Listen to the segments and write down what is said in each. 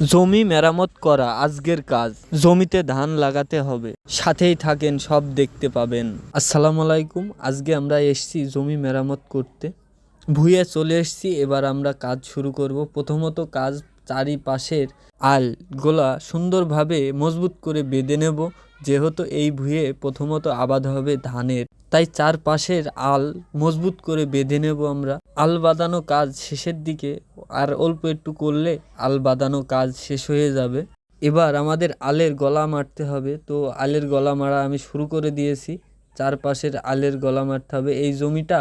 জমি মেরামত করা আজকের কাজ। জমিতে ধান লাগাতে হবে, সাথেই থাকেন, সব দেখতে পাবেন। আসসালামু আলাইকুম। আজকে আমরা এসেছি জমি মেরামত করতে, ভুঁইয়ে চলে এসেছি। এবার আমরা কাজ শুরু করব। প্রথমত কাজ চারিপাশের আলগুলা সুন্দরভাবে মজবুত করে বেঁধে নেব, যেহেতু এই ভুঁইয়ে প্রথমত আবাদ হবে ধানের, তাই চারপাশের আল মজবুত করে বেঁধে নেব আমরা। আল বাঁধানো কাজ শেষের দিকে, আর অল্প একটু করলে আল বাঁধানো কাজ শেষ হয়ে যাবে। এবার আমাদের আলের গলা মারতে হবে, তো আলের গলা মারা আমি শুরু করে দিয়েছি। চারপাশের আলের গলা মারতে হবে। এই জমিটা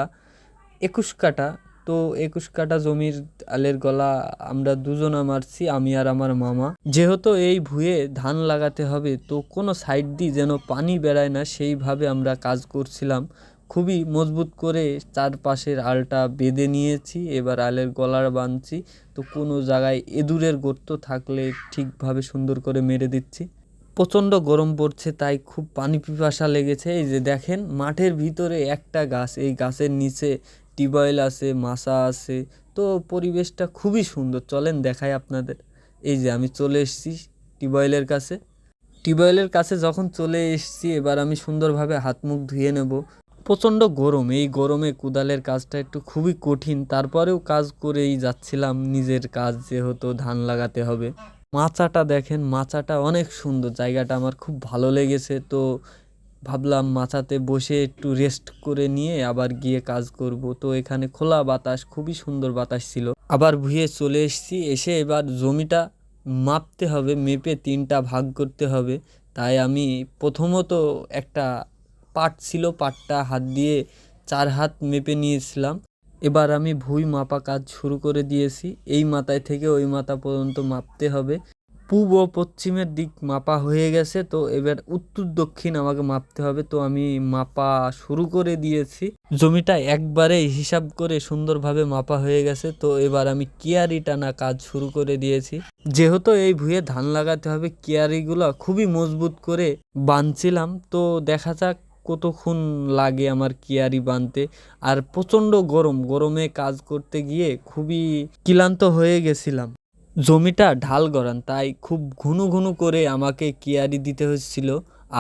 21 কাঠা, তো 21 কাঠা জমির আলের গলা আমরা দুজনা মারছি, আমি আর আমার মামা। যেহেতু এই ভুঁয়ে ধান লাগাতে হবে, তো কোনো সাইড দিয়ে যেন পানি বেড়ায় না, সেইভাবে আমরা কাজ করছিলাম। খুবই মজবুত করে চারপাশের আলটা বেঁধে নিয়েছি। এবার আলের গলার বাঁধছি, তো কোনো জায়গায় ইঁদুরের গর্ত থাকলে ঠিকভাবে সুন্দর করে মেরে দিচ্ছি। প্রচণ্ড গরম পড়ছে, তাই খুব পানি পিপাসা লেগেছে। এই যে দেখেন মাঠের ভিতরে একটা গাছ, এই গাছের নিচে টিউবওয়েল আছে, মাছা আছে, তো পরিবেশটা খুবই সুন্দর। চলেন দেখাই আপনাদের। এই যে আমি চলে এসেছি টিউবওয়েলের কাছে। টিউবওয়েলের কাছে যখন চলে এসেছি, এবার আমি সুন্দরভাবে হাত মুখ ধুয়ে নেব। প্রচণ্ড গরম, এই গরমে কোদালের কাজটা একটু খুবই কঠিন, তারপরেও কাজ করেই যাচ্ছিলাম। নিজের কাজ যেহেতু ধান লাগাতে হবে। মাচাটা দেখেন, মাচাটা অনেক সুন্দর, জায়গাটা আমার খুব ভালো লেগেছে। তো ভাবলাম মাচাতে বসে একটু রেস্ট করে নিয়ে আবার গিয়ে কাজ করব। তো এখানে খোলা বাতাস, খুবই সুন্দর বাতাস ছিল। আবার ভুঁয়ে চলে এসেছি। এসে এবার জমিটা মাপতে হবে, মেপে 3টা ভাগ করতে হবে। তাই আমি প্রথমত একটা পাট ছিল, পাটটা হাত দিয়ে 4 হাত মেপে নিয়েছিলাম। এবার আমি ভুঁই মাপা কাজ শুরু করে দিয়েছি। এই মাথায় থেকে ওই মাথা পর্যন্ত মাপতে হবে। পূব ও পশ্চিমের দিক মাপা হয়ে গেছে, তো এবার উত্তর দক্ষিণ আমাকে মাপতে হবে। তো আমি মাপা শুরু করে দিয়েছি। জমিটা একবারে হিসাব করে সুন্দরভাবে মাপা হয়ে গেছে। তো এবার আমি কিয়ারি টানা কাজ শুরু করে দিয়েছি। যেহেতু এই ভুঁয়ে ধান লাগাতে হবে, কিয়ারিগুলো খুবই মজবুত করে বাঁধছিলাম। তো দেখা যাক কতক্ষণ লাগে আমার কিয়ারি বাঁধতে। আর প্রচণ্ড গরম, গরমে কাজ করতে গিয়ে খুবই ক্লান্ত হয়ে গেছিলাম। জমিটা ঢাল গড়ান, তাই খুব ঘন ঘন করে আমাকে কিয়ারি দিতে হচ্ছিল।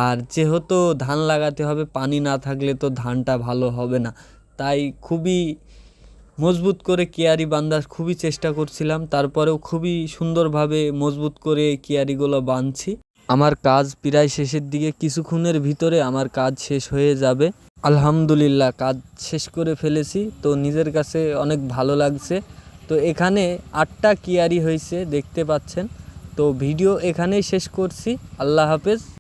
আর যেহেতু ধান লাগাতে হবে, পানি না থাকলে তো ধানটা ভালো হবে না, তাই খুবই মজবুত করে কিয়ারি বাঁধার খুবই চেষ্টা করছিলাম। তারপরেও খুবই সুন্দরভাবে মজবুত করে কিয়ারিগুলো বাঁধছি। আমার কাজ প্রায় শেষের দিকে, কিছুক্ষণের ভিতরে আমার কাজ শেষ হয়ে যাবে। আলহামদুলিল্লাহ কাজ শেষ করে ফেলেছি, তো নিজের কাছে অনেক ভালো লাগছে। তো এখানে 8টা কিয়ারি হয়েছে, দেখতে পাচ্ছেন। তো ভিডিও এখানেই শেষ করছি। আল্লাহ হাফেজ।